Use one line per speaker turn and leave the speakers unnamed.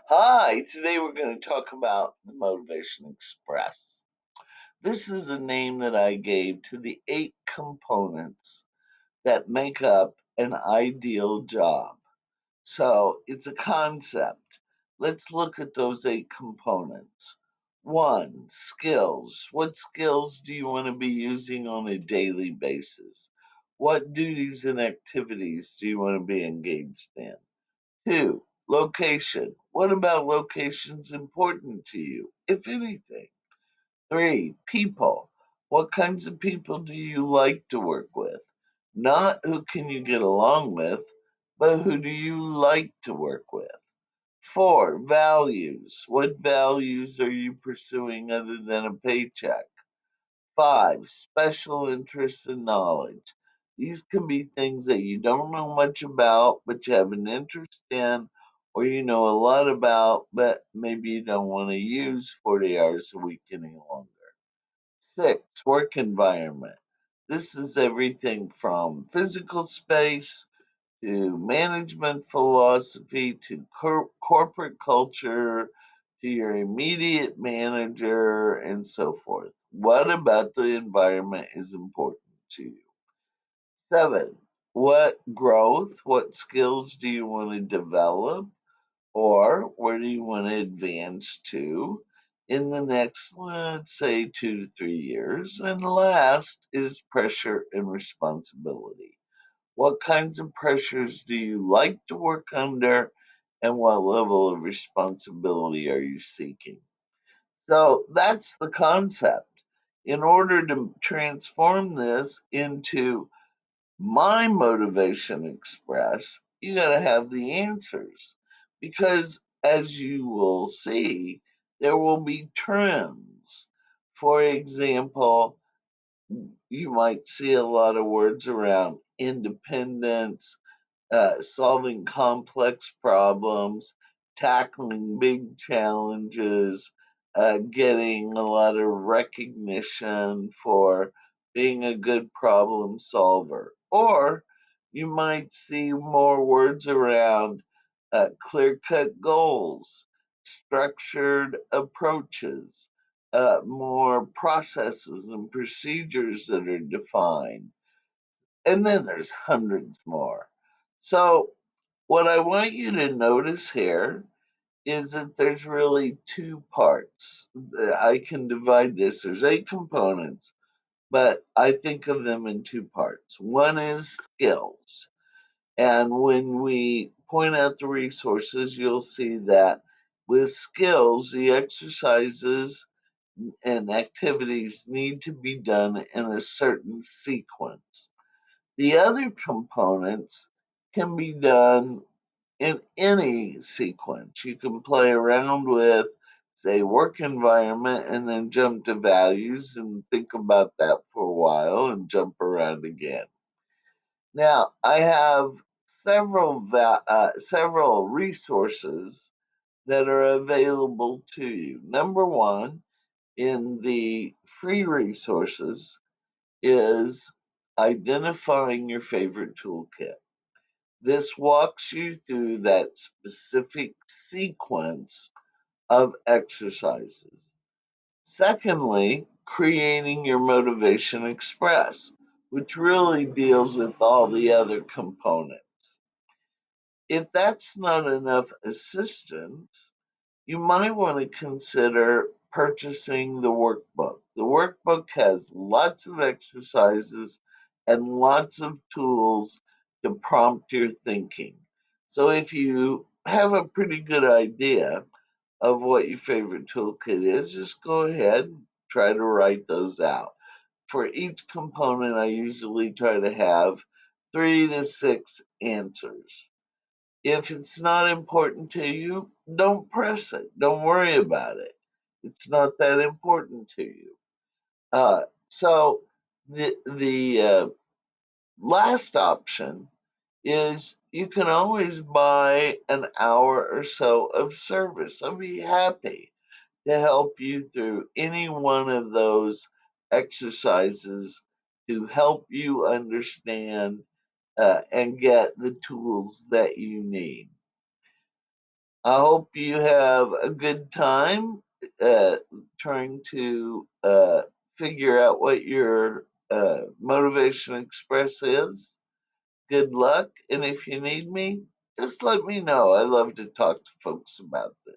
Hi, today we're going to talk about the Motivation Express. This is a name that I gave to the 8 components that make up an ideal job. So it's a concept. Let's look at those 8 components. One, skills. What skills do you want to be using on a daily basis? What duties and activities do you want to be engaged in? 2, location. What about locations important to you, if anything? 3, people. What kinds of people do you like to work with? Not who can you get along with, but who do you like to work with? 4, values. What values are you pursuing other than a paycheck? 5, special interests and knowledge. These can be things that you don't know much about, but you have an interest in, or you know a lot about, but maybe you don't want to use 40 hours a week any longer. 6, work environment. This is everything from physical space to management philosophy to corporate culture to your immediate manager and so forth. What about the environment is important to you? 7, what growth, what skills do you want to develop, or where do you want to advance to in the next, let's say, 2 to 3 years? And last is pressure and responsibility. What kinds of pressures do you like to work under, and what level of responsibility are you seeking? So that's the concept. In order to transform this into my Motivation Express, you got to have the answers. Because as you will see, there will be trends. For example, you might see a lot of words around independence, solving complex problems, tackling big challenges, getting a lot of recognition for being a good problem solver. Or you might see more words around clear cut goals, structured approaches, more processes and procedures that are defined. And then there's hundreds more. So, what I want you to notice here is that there's really 2 parts. I can divide this, there's 8 components, but I think of them in 2 parts. One is skills. And when we point out the resources, you'll see that with skills, the exercises and activities need to be done in a certain sequence. The other components can be done in any sequence. You can play around with, say, work environment and then jump to values and think about that for a while and jump around again. Now, I have several resources that are available to you. Number one, in the free resources, is identifying your favorite toolkit. This walks you through that specific sequence of exercises. Secondly, creating your Motivation Express, which really deals with all the other components. If that's not enough assistance, you might want to consider purchasing the workbook. The workbook has lots of exercises and lots of tools to prompt your thinking. So if you have a pretty good idea of what your favorite toolkit is, just go ahead and try to write those out. For each component, I usually try to have 3 to 6 answers. If it's not important to you, don't press it. Don't worry about it. It's not that important to you. So the last option is you can always buy an hour or so of service. I'll be happy to help you through any one of those exercises to help you understand and get the tools that you need. I hope you have a good time trying to figure out what your Motivation Express is. Good luck, and if you need me, just let me know. I love to talk to folks about this.